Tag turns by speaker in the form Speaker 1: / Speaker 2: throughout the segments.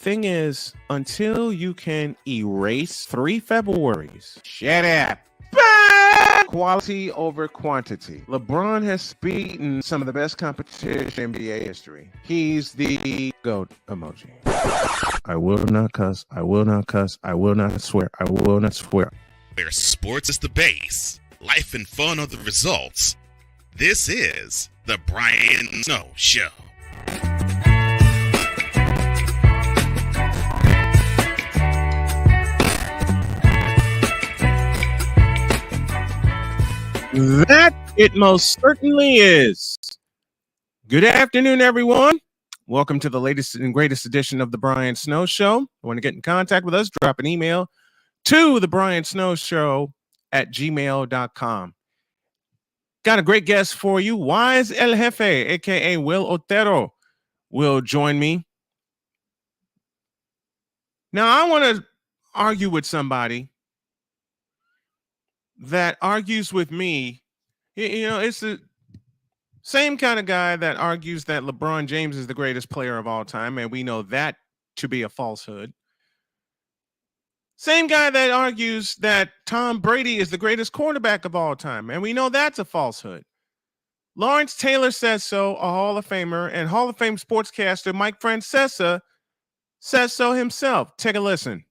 Speaker 1: Thing is, until you can erase 3 Februaries, shut up. Quality over quantity. LeBron has beaten some of the best competition in NBA history. He's the GOAT emoji. I will not cuss. I will not cuss. I will not swear. I will not swear.
Speaker 2: Where sports is the base, life and fun are the results. This is the Brian Snow Show.
Speaker 1: That it most certainly is. Good afternoon, everyone. Welcome to the latest and greatest edition of the Brian Snow Show. Want to get in contact with us? Drop an email to the Brian Snow Show at gmail.com. Got a great guest for you. Wise El Jefe, aka Will Otero, will join me. Now, I want to argue with somebody that argues with me. You know, it's the same kind of guy that argues that LeBron James is the greatest player of all time, and we know that to be a falsehood. Same guy that argues that Tom Brady is the greatest quarterback of all time, and we know that's a falsehood. Lawrence Taylor says so, a Hall of Famer, and Hall of Fame sportscaster Mike Francesa says so himself. Take a listen.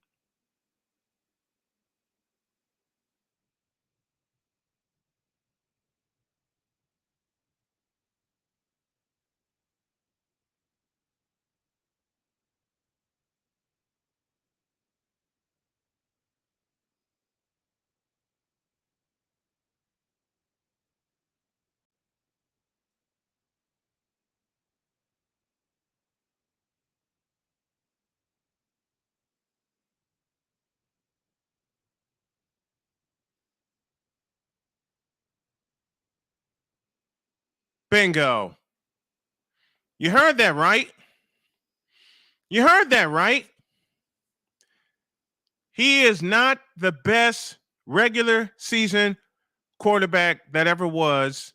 Speaker 1: Bingo. You heard that right? You heard that right? He is not the best regular season quarterback that ever was.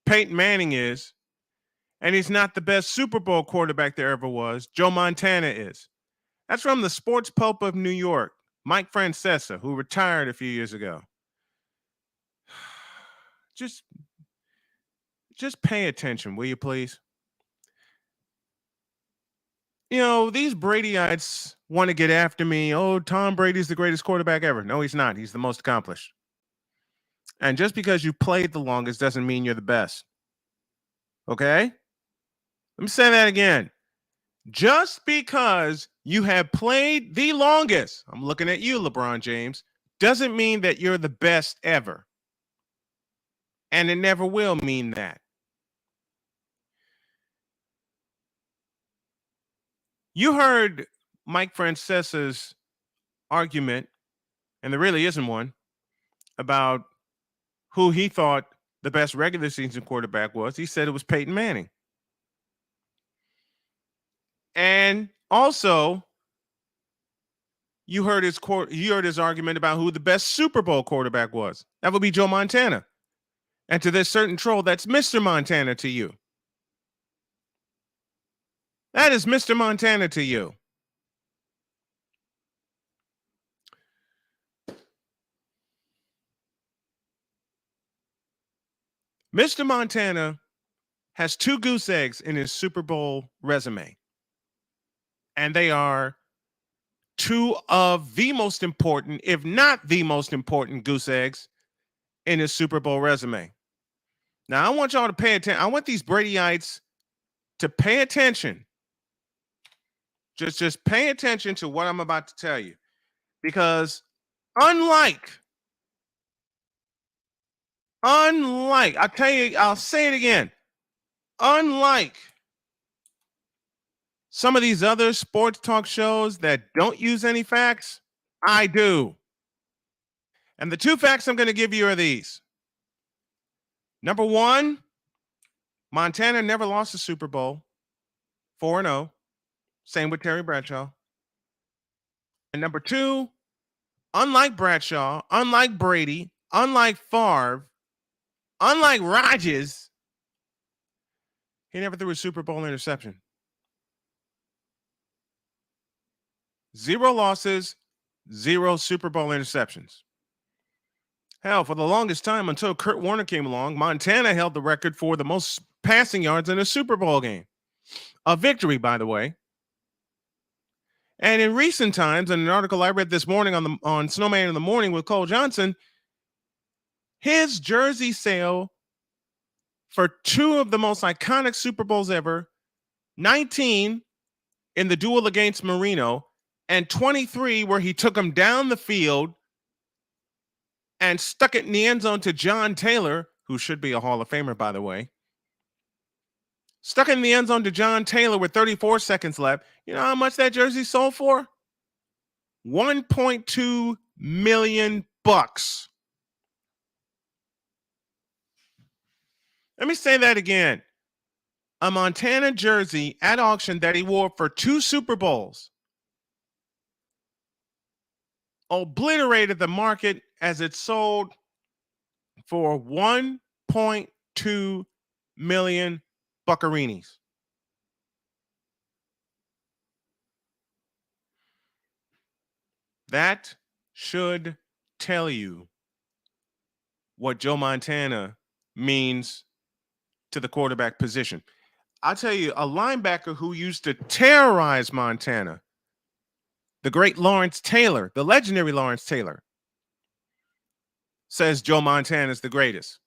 Speaker 1: Peyton Manning is. And he's not the best Super Bowl quarterback there ever was. Joe Montana is. That's from the Sports Pope of New York, Mike Francesa, who retired a few years ago. Just pay attention, will you please? You know, these Bradyites want to get after me. Oh, Tom Brady's the greatest quarterback ever. No, he's not. He's the most accomplished. And just because you played the longest doesn't mean you're the best. Okay? Let me say that again. Just because you have played the longest, I'm looking at you, LeBron James, doesn't mean that you're the best ever. And it never will mean that. You heard Mike Francesa's argument, and there really isn't one, about who he thought the best regular season quarterback was. He said it was Peyton Manning. And also, you heard his argument about who the best Super Bowl quarterback was. That would be Joe Montana. And to this certain troll, that's Mr. Montana to you. That is Mr. Montana to you. Mr. Montana has 2 goose eggs in his Super Bowl resume. And they are 2 of the most important, if not the most important, goose eggs in his Super Bowl resume. Now, I want y'all to pay attention. I want these Bradyites to pay attention. Just pay attention to what I'm about to tell you. Because unlike, I'll tell you, I'll say it again. Unlike some of these other sports talk shows that don't use any facts, I do. And the 2 facts I'm going to give you are these. Number 1, Montana never lost a Super Bowl. 4-0. Same with Terry Bradshaw. And number 2, unlike Bradshaw, unlike Brady, unlike Favre, unlike Rodgers, he never threw a Super Bowl interception. 0 losses, 0 Super Bowl interceptions. Hell, for the longest time until Kurt Warner came along, Montana held the record for the most passing yards in a Super Bowl game. A victory, by the way. And in recent times, in an article I read this morning on Snowman in the Morning with Cole Johnson, his jersey sale for 2 of the most iconic Super Bowls ever, 19 in the duel against Marino, and 23 where he took him down the field and stuck it in the end zone to John Taylor, who should be a Hall of Famer, by the way. Stuck in the end zone to John Taylor with 34 seconds left. You know how much that jersey sold for? $1.2 million. Let me say that again. A Montana jersey at auction that he wore for 2 Super Bowls obliterated the market as it sold for $1.2 million buccarinis. That should tell you what Joe Montana means to the quarterback position. I'll tell you, a linebacker who used to terrorize Montana, the great Lawrence Taylor, the legendary Lawrence Taylor, says Joe Montana is the greatest.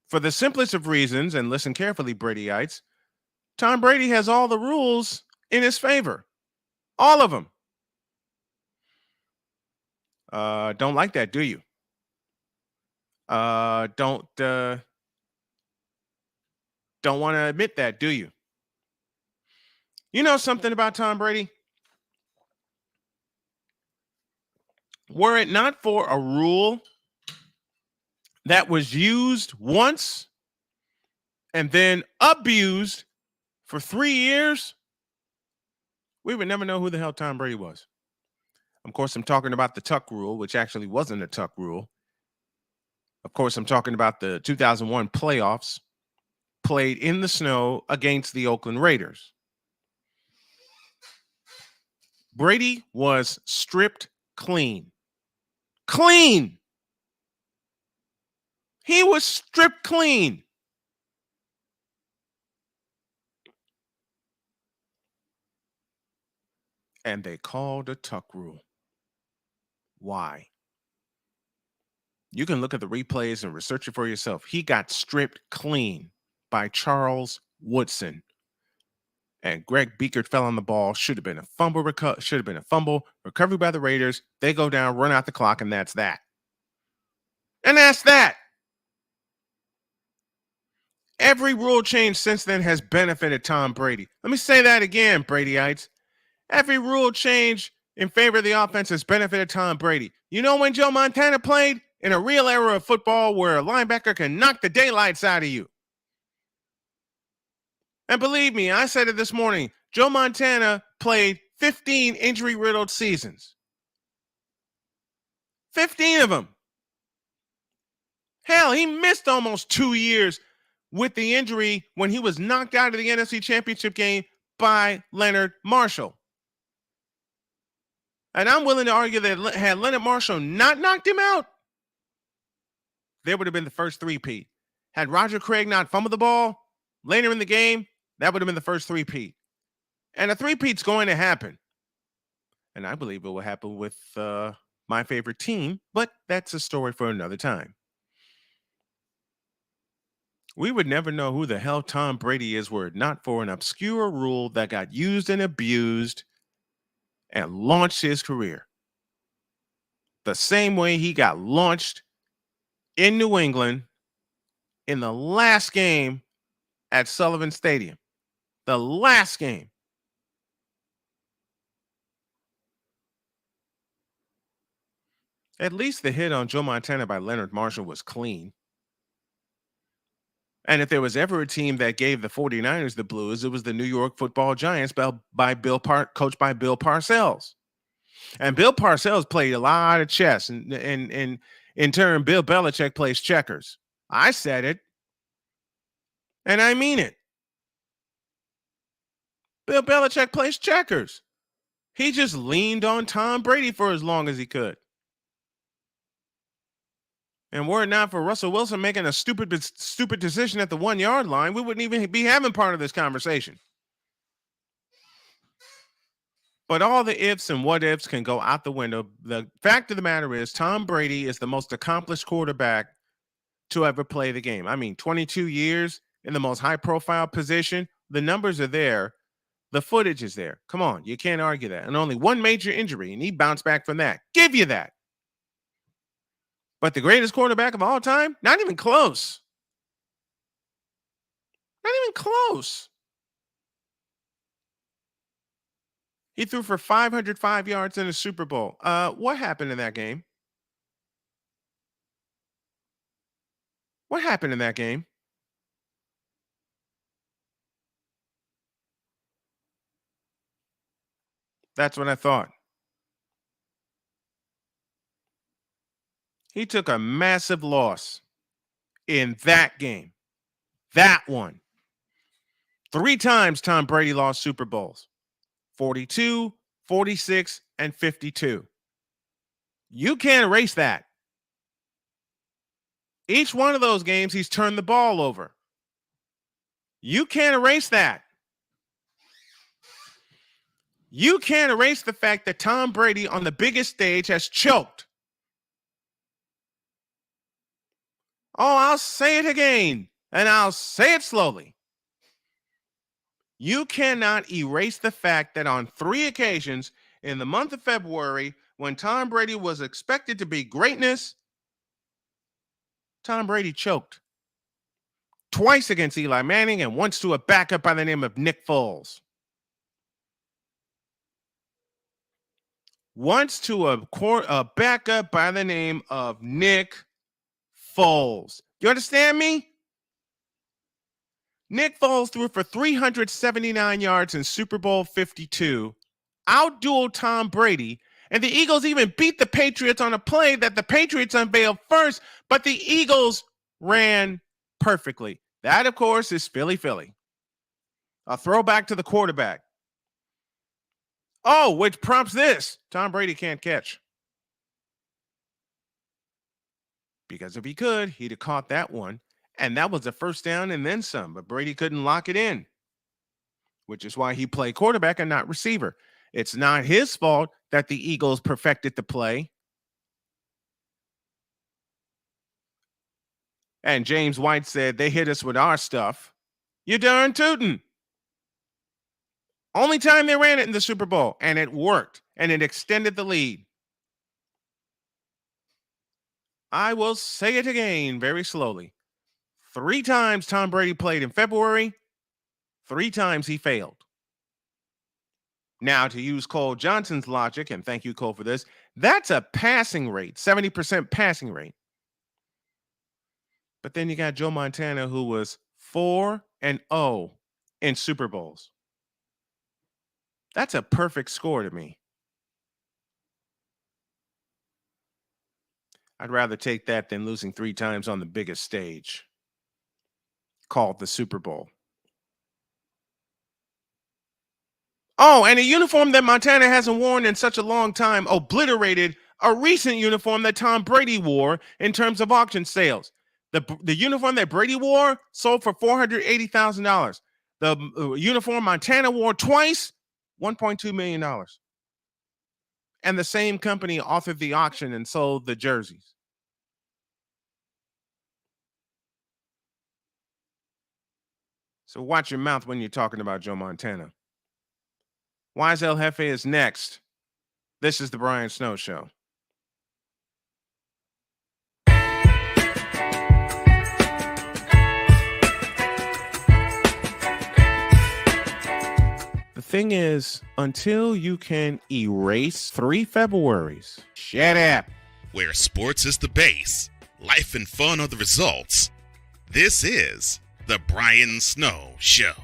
Speaker 1: For the simplest of reasons, and listen carefully, Bradyites, Tom Brady has all the rules in his favor. All of them. Don't like that, do you? Don't want to admit that, do you? You know something about Tom Brady? Were it not for a rule that was used once and then abused for 3 years, we would never know who the hell Tom Brady was. Of course, I'm talking about the Tuck rule, which actually wasn't a Tuck rule. Of course, I'm talking about the 2001 playoffs played in the snow against the Oakland Raiders. Brady was stripped clean. Clean. He was stripped clean. And they called a Tuck rule. Why? You can look at the replays and research it for yourself. He got stripped clean by Charles Woodson. And Greg Biekert fell on the ball. Should have been a fumble. Recovery by the Raiders. They go down, run out the clock, and that's that. And that's that. Every rule change since then has benefited Tom Brady. Let me say that again, Bradyites. Every rule change in favor of the offense has benefited Tom Brady. You know when Joe Montana played? in a real era of football where a linebacker can knock the daylights out of you. And believe me, I said it this morning, Joe Montana played 15 injury-riddled seasons. 15 of them. Hell, he missed almost 2 years with the injury when he was knocked out of the NFC Championship game by Leonard Marshall. And I'm willing to argue that had Leonard Marshall not knocked him out, there would have been the first three-peat. Had Roger Craig not fumbled the ball later in the game, that would have been the first three-peat. And a three-peat's going to happen. And I believe it will happen with my favorite team, but that's a story for another time. We would never know who the hell Tom Brady is were it not for an obscure rule that got used and abused and launched his career. The same way he got launched in New England in the last game at Sullivan Stadium. The last game. At least the hit on Joe Montana by Leonard Marshall was clean. And if there was ever a team that gave the 49ers the blues, it was the New York Football Giants coached by Bill Parcells. And Bill Parcells played a lot of chess. And in turn, Bill Belichick plays checkers. I said it. And I mean it. Bill Belichick plays checkers. He just leaned on Tom Brady for as long as he could. And were it not for Russell Wilson making a stupid decision at the 1 yard line, we wouldn't even be having part of this conversation. But all the ifs and what ifs can go out the window. The fact of the matter is, Tom Brady is the most accomplished quarterback to ever play the game. I mean, 22 years in the most high-profile position. The numbers are there. The footage is there. Come on, you can't argue that. And only one major injury, and he bounced back from that. Give you that. But the greatest quarterback of all time? Not even close. Not even close. He threw for 505 yards in a Super Bowl. What happened in that game? What happened in that game? That's what I thought. He took a massive loss in that game. That one. 3 times Tom Brady lost Super Bowls. 42, 46, and 52. You can't erase that. Each one of those games, he's turned the ball over. You can't erase that. You can't erase the fact that Tom Brady on the biggest stage has choked. Oh, I'll say it again, and I'll say it slowly. You cannot erase the fact that on 3 occasions in the month of February, when Tom Brady was expected to be greatness, Tom Brady choked. Twice against Eli Manning and once to a backup by the name of Nick Foles. Once to a backup by the name of Nick Foles. You understand me? Nick Foles threw for 379 yards in Super Bowl 52, outdueled Tom Brady, and the Eagles even beat the Patriots on a play that the Patriots unveiled first, but the Eagles ran perfectly. That, of course, is Philly. A throwback to the quarterback. Oh, which prompts this. Tom Brady can't catch. Because if he could, he'd have caught that one. And that was a first down and then some. But Brady couldn't lock it in, which is why he played quarterback and not receiver. It's not his fault that the Eagles perfected the play. And James White said, they hit us with our stuff. You darn tootin'. Only time they ran it in the Super Bowl, and it worked, and it extended the lead. I will say it again very slowly. 3 times Tom Brady played in February, 3 times he failed. Now, to use Cole Johnson's logic, and thank you, Cole, for this, that's a passing rate, 70% passing rate. But then you got Joe Montana, who was 4-0 in Super Bowls. That's a perfect score to me. I'd rather take that than losing 3 times on the biggest stage, called the Super Bowl. Oh, and a uniform that Montana hasn't worn in such a long time obliterated a recent uniform that Tom Brady wore in terms of auction sales. The uniform that Brady wore sold for $480,000. The uniform Montana wore twice, $1.2 million. And the same company authored the auction and sold the jerseys. So watch your mouth when you're talking about Joe Montana. Wise El Jefe is next. This is the Brian Snow Show. The thing is, until you can erase 3 Februaries, shut up.
Speaker 2: Where sports is the base, life and fun are the results. This is the Brian Snow Show.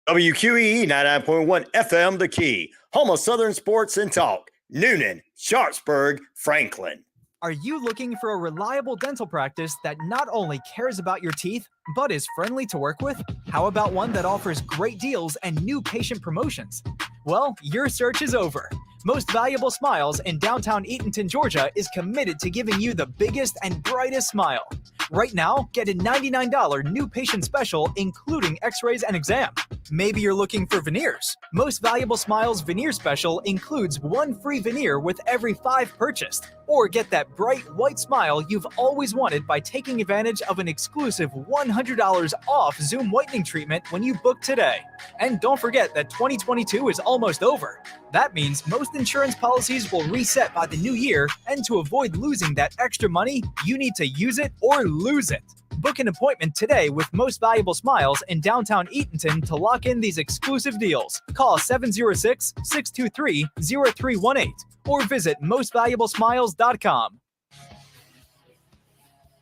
Speaker 3: WQEE 99.1 FM, The Key, home of Southern Sports and Talk. Noonan, Sharpsburg, Franklin.
Speaker 4: Are you looking for a reliable dental practice that not only cares about your teeth, but is friendly to work with? How about one that offers great deals and new patient promotions? Well, your search is over. Most Valuable Smiles in downtown Eatonton, Georgia is committed to giving you the biggest and brightest smile. Right now, get a $99 new patient special, including x-rays and exam. Maybe you're looking for veneers. Most Valuable Smiles veneer special includes 1 free veneer with every 5 purchased. Or get that bright white smile you've always wanted by taking advantage of an exclusive $100 off Zoom whitening treatment when you book today. And don't forget that 2022 is almost over. That means most insurance policies will reset by the new year, and to avoid losing that extra money, you need to use it or lose it. Book an appointment today with Most Valuable Smiles in downtown Eatonton to lock in these exclusive deals. Call 706-623-0318 or visit mostvaluablesmiles.com.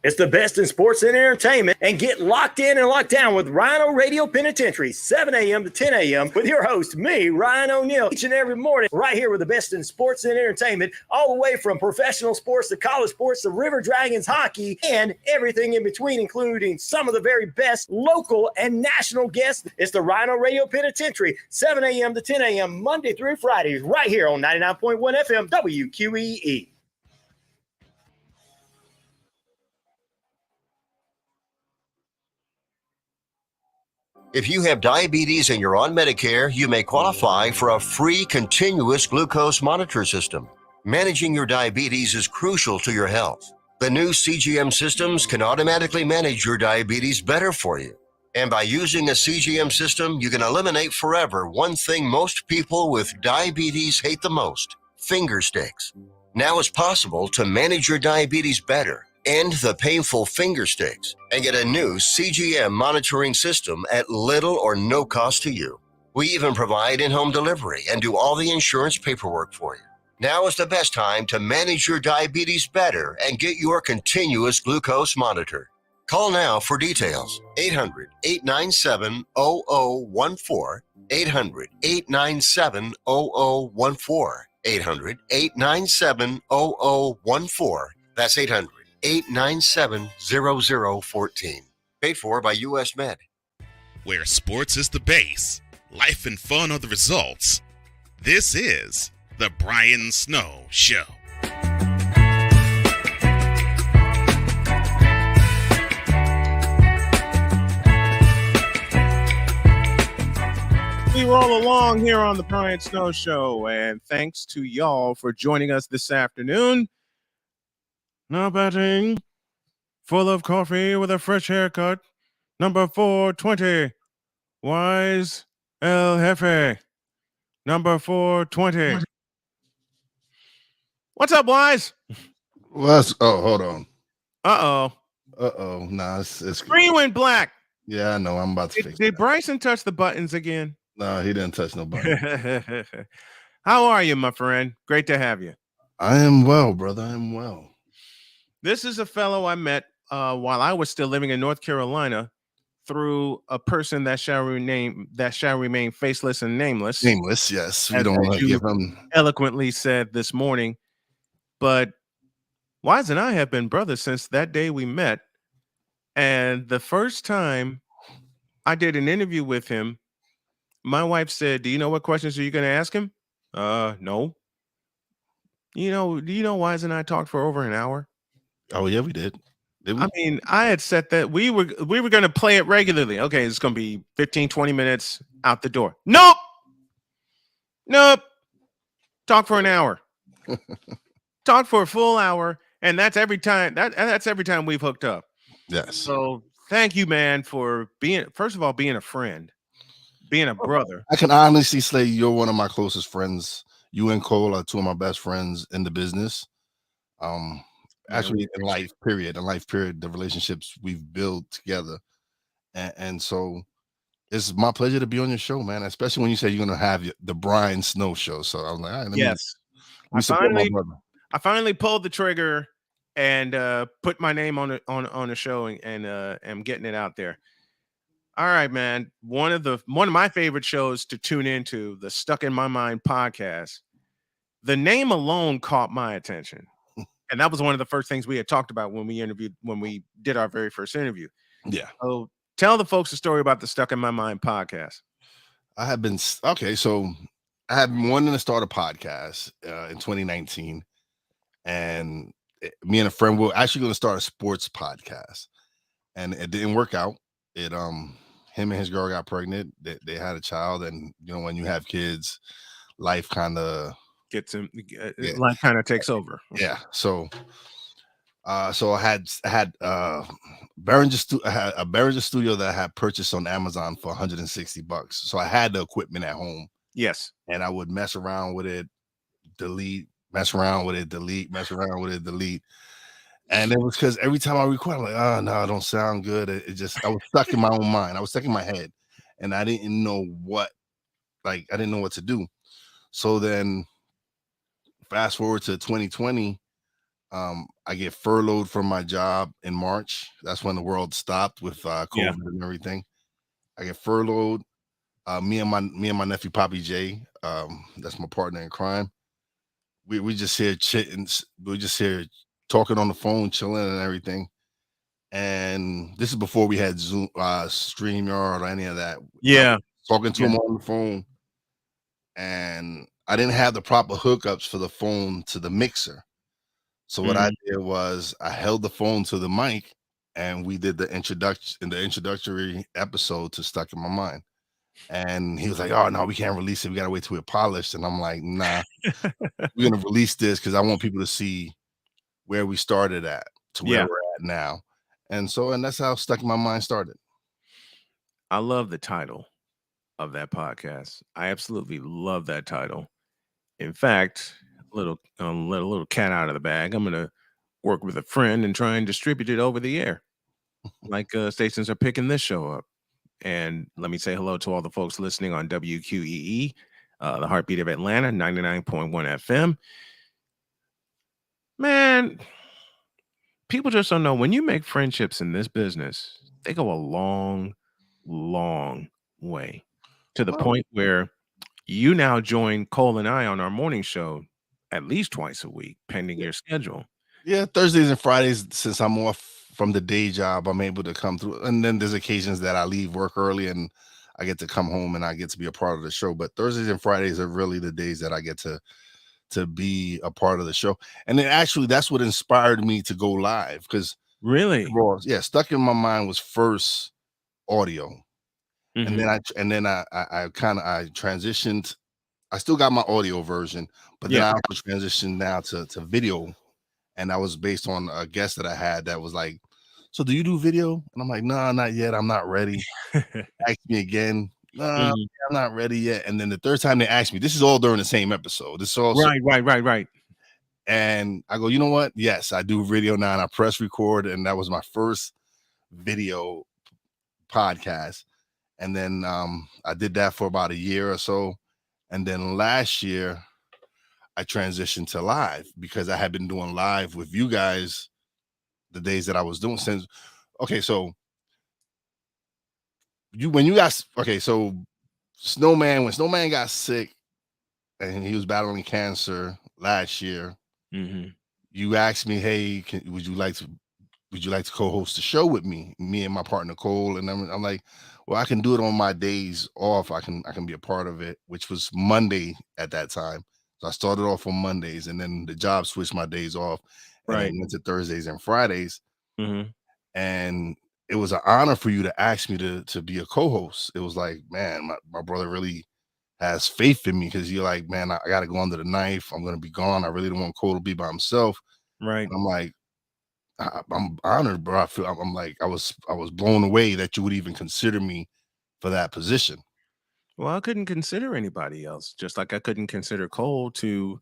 Speaker 3: It's the best in sports and entertainment, and get locked in and locked down with Rhino Radio Penitentiary, 7 a.m. to 10 a.m. with your host, me, Ryan O'Neal, each and every morning, right here with the best in sports and entertainment, all the way from professional sports to college sports to River Dragons hockey and everything in between, including some of the very best local and national guests. It's the Rhino Radio Penitentiary, 7 a.m. to 10 a.m. Monday through Friday, right here on 99.1 FM WQEE.
Speaker 5: If you have diabetes and you're on Medicare, you may qualify for a free continuous glucose monitor system. Managing your diabetes is crucial to your health. The new CGM systems can automatically manage your diabetes better for you. And by using a CGM system, you can eliminate forever one thing most people with diabetes hate the most: finger sticks. Now it's possible to manage your diabetes better, end the painful finger sticks, and get a new CGM monitoring system at little or no cost to you. We even provide in-home delivery and do all the insurance paperwork for you. Now is the best time to manage your diabetes better and get your continuous glucose monitor. Call now for details. 800-897-0014, 800-897-0014, 800-897-0014. That's 800-897-0014. Paid for by U.S. Med.
Speaker 2: Where sports is the base, life and fun are the results. This is the Brian Snow Show.
Speaker 1: We roll along here on the Brian Snow Show, and thanks to y'all for joining us this afternoon. No batting, full of coffee with a fresh haircut, number 420, Wise El Jefe, number 420. What's up, Wise?
Speaker 6: Hold on.
Speaker 1: Uh-oh.
Speaker 6: Nah, it's
Speaker 1: Green went black.
Speaker 6: Yeah, I know. I'm about to fix
Speaker 1: Did
Speaker 6: that.
Speaker 1: Bryson touch the buttons again?
Speaker 6: No, he didn't touch no button.
Speaker 1: How are you, my friend? Great to have you.
Speaker 6: I am well, brother. I am well.
Speaker 1: This is a fellow I met while I was still living in North Carolina through a person that shall remain faceless and nameless.
Speaker 6: Nameless, yes. We
Speaker 1: As
Speaker 6: don't want to
Speaker 1: you
Speaker 6: give him.
Speaker 1: eloquently said this morning. But Wise and I have been brothers since that day we met. And the first time I did an interview with him, my wife said, "Do you know what questions are you going to ask him?" No. Do you know Wise and I talked for over an hour?
Speaker 6: Oh yeah, we did. Did we?
Speaker 1: I mean, I had said that we were going to play it regularly. Okay, it's going to be 15, 20 minutes out the door. Nope. Talk for an hour. Talk for a full hour, and that's every time. That's every time we've hooked up.
Speaker 6: Yes.
Speaker 1: So thank you, man, for being, first of all, being a friend, being a brother.
Speaker 6: I can honestly say you're one of my closest friends. You and Cole are two of my best friends in the business. Actually, in life period, the relationships we've built together, and so it's my pleasure to be on your show, man. Especially when you say you're gonna have the Brian Snow show. So I was like, all right,
Speaker 1: Yes, I finally pulled the trigger and put my name on a show and am getting it out there. All right, man. One of my favorite shows to tune into, the Stuck in My Mind podcast. The name alone caught my attention. And that was one of the first things we had talked about when we did our very first interview.
Speaker 6: Yeah.
Speaker 1: So tell the folks the story about the Stuck in My Mind podcast.
Speaker 6: I have been so I have been wanting to start a podcast in 2019, and me and a friend were actually going to start a sports podcast, and it didn't work out. Him and his girl got pregnant. They had a child, and when you have kids, life kind of
Speaker 1: life kind of takes over.
Speaker 6: Yeah. So I had a Behringer studio that I had purchased on Amazon for $160. So I had the equipment at home.
Speaker 1: Yes.
Speaker 6: And I would mess around with it, delete, mess around with it, delete, mess around with it, delete. And it was because every time I record, I'm like, oh no, it don't sound good. I was stuck in my own mind. I was stuck in my head, and I didn't know what to do. So then fast forward to 2020, I get furloughed from my job in March. That's when the world stopped with COVID and everything. I get furloughed. Me and my nephew Poppy J, that's my partner in crime. We just here chitting. We just here talking on the phone, chilling and everything. And this is before we had Zoom, StreamYard or any of that.
Speaker 1: Yeah,
Speaker 6: talking to him on the phone, and I didn't have the proper hookups for the phone to the mixer. So what I did was I held the phone to the mic, and we did the introductory episode to Stuck in My Mind. And he was like, "Oh no, we can't release it. We gotta wait till we're polished." And I'm like, "Nah, we're gonna release this because I want people to see where we started at to where we're at now." And that's how Stuck in My Mind started.
Speaker 1: I love the title of that podcast. I absolutely love that title. In fact, let a little cat out of the bag. I'm gonna work with a friend and try and distribute it over the air, like stations are picking this show up. And let me say hello to all the folks listening on WQEE, the Heartbeat of Atlanta, 99.1 FM. Man, people just don't know, when you make friendships in this business, they go a long, long way, to the point where you now join Cole and I on our morning show at least twice a week, pending your schedule.
Speaker 6: Yeah, Thursdays and Fridays, since I'm off from the day job, I'm able to come through. And then there's occasions that I leave work early and I get to come home and I get to be a part of the show. But Thursdays and Fridays are really the days that I get to be a part of the show. And then actually that's what inspired me to go live, because Stuck in My Mind was first audio. And then I transitioned. I still got my audio version, but then I also transitioned now to video. And that was based on a guest that I had that was like, "So do you do video?" And I'm like, "No, not yet. I'm not ready." Ask me again. "No, I'm not ready yet." And then the third time they asked me, this is all during the same episode. This is also
Speaker 1: right.
Speaker 6: And I go, "You know what? Yes, I do video now." And I press record, and that was my first video podcast. And then I did that for about a year or so. And then last year, I transitioned to live because I had been doing live with you guys the days that I was doing since. Okay, so so when Snowman got sick and he was battling cancer last year, you asked me, hey, would you like to co-host the show with me and my partner Cole? And I'm like, well, I can do it on my days off. I can be a part of it, which was Monday at that time. So I started off on Mondays, and then the job switched my days off, and then went to Thursdays and Fridays. And it was an honor for you to ask me to be a co-host. It was like, man, my brother really has faith in me, because you're like, man, I got to go under the knife. I'm going to be gone. I really don't want Cole to be by himself.
Speaker 1: Right.
Speaker 6: And I'm like, I'm honored, bro. I'm like, I was blown away that you would even consider me for that position.
Speaker 1: Well, I couldn't consider anybody else, just like I couldn't consider Cole to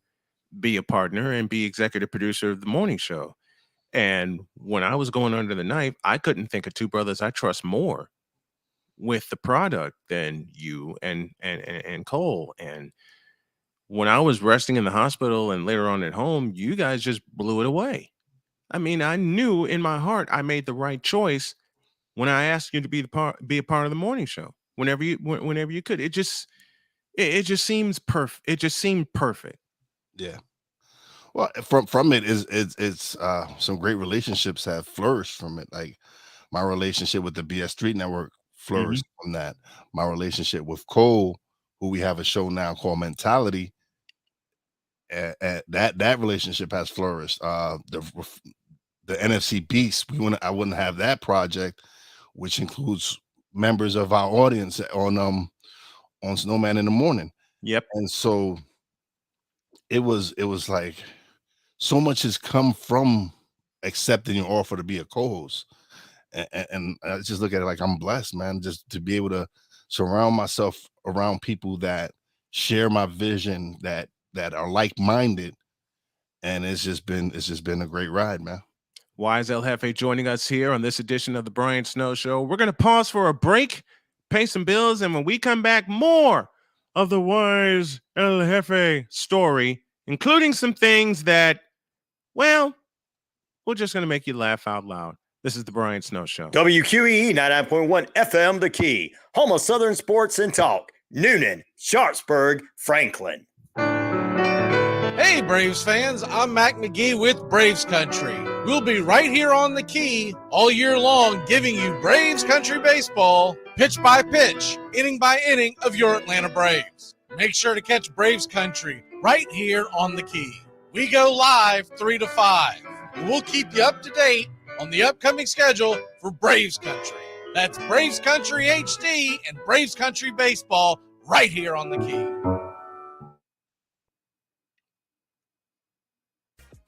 Speaker 1: be a partner and be executive producer of the morning show. And when I was going under the knife, I couldn't think of two brothers I trust more with the product than you and Cole. And when I was resting in the hospital and later on at home, you guys just blew it away. I mean, I knew in my heart I made the right choice when I asked you to be a part of the morning show. Whenever you could, it just seems perfect. It just seemed perfect.
Speaker 6: Yeah. Well, from it it's some great relationships have flourished from it. Like my relationship with the BS Street Network flourished from that. My relationship with Cole, who we have a show now called Mentality, that relationship has flourished. The NFC Beast, I wouldn't have that project, which includes members of our audience on Snowman in the Morning.
Speaker 1: Yep.
Speaker 6: And so it was like so much has come from accepting your offer to be a co-host. And I just look at it like I'm blessed, man, just to be able to surround myself around people that share my vision, that are like-minded. And it's just been a great ride, man.
Speaker 1: Wise El Jefe joining us here on this edition of the Brian Snow Show. We're going to pause for a break, pay some bills, and when we come back, more of the Wise El Jefe story, including some things that, well, we're just going to make you laugh out loud. This is the Brian Snow Show.
Speaker 3: WQEE 99.1 FM, The Key, home of Southern sports and talk. Noonan, Sharpsburg, Franklin.
Speaker 7: Hey, Braves fans, I'm Mac McGee with Braves Country. We'll be right here on The Key all year long, giving you Braves Country baseball, pitch by pitch, inning by inning of your Atlanta Braves. Make sure to catch Braves Country right here on The Key. We go live 3 to 5. We'll keep you up to date on the upcoming schedule for Braves Country. That's Braves Country HD and Braves Country baseball right here on The Key.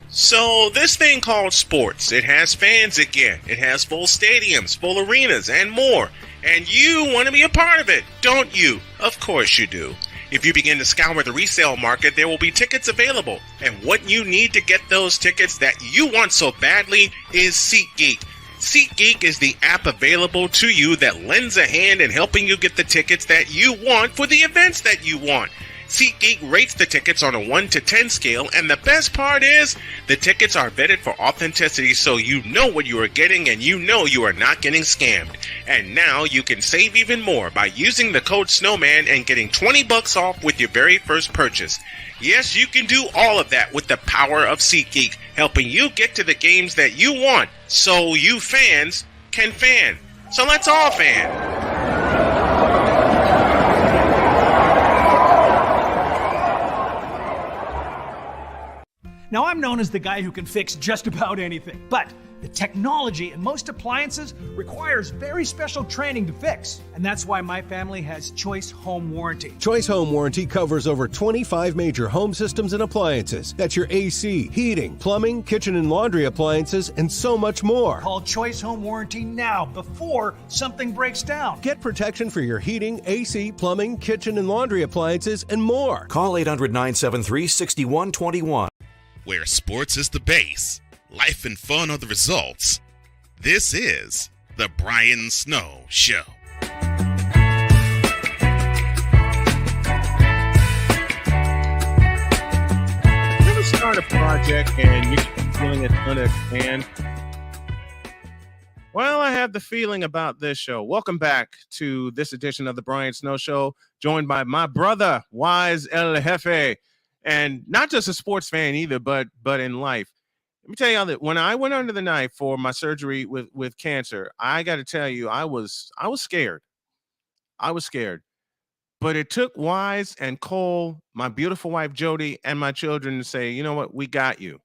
Speaker 2: So this thing called sports, it has fans again. It has full stadiums, full arenas, and more. And you want to be a part of it, don't you? Of course you do. If you begin to scour the resale market, there will be tickets available. And what you need to get those tickets that you want so badly is SeatGeek. SeatGeek is the app available to you that lends a hand in helping you get the tickets that you want for the events that you want. SeatGeek rates the tickets on a 1 to 10 scale, and the best part is the tickets are vetted for authenticity, so you know what you are getting and you know you are not getting scammed. And now you can save even more by using the code SNOWMAN and getting $20 off with your very first purchase. Yes, you can do all of that with the power of SeatGeek, helping you get to the games that you want, so you fans can fan. So let's all fan.
Speaker 8: Now, I'm known as the guy who can fix just about anything, but the technology in most appliances requires very special training to fix. And that's why my family has Choice Home Warranty.
Speaker 9: Choice Home Warranty covers over 25 major home systems and appliances. That's your AC, heating, plumbing, kitchen and laundry appliances, and so much more.
Speaker 8: Call Choice Home Warranty now before something breaks down.
Speaker 9: Get protection for your heating, AC, plumbing, kitchen and laundry appliances, and more.
Speaker 10: Call 800-973-6121.
Speaker 2: Where sports is the base, life and fun are the results. This is The Brian Snow Show.
Speaker 1: You ever start a project and you're feeling it unexpand? Well, I have the feeling about this show. Welcome back to this edition of the Brian Snow Show, joined by my brother, Wise El Jefe, and not just a sports fan either, but in life. Let me tell you that when I went under the knife for my surgery with cancer, I got to tell you, I was scared. I was scared. But it took Wise and Cole, my beautiful wife Jody, and my children to say, you know what, we got you.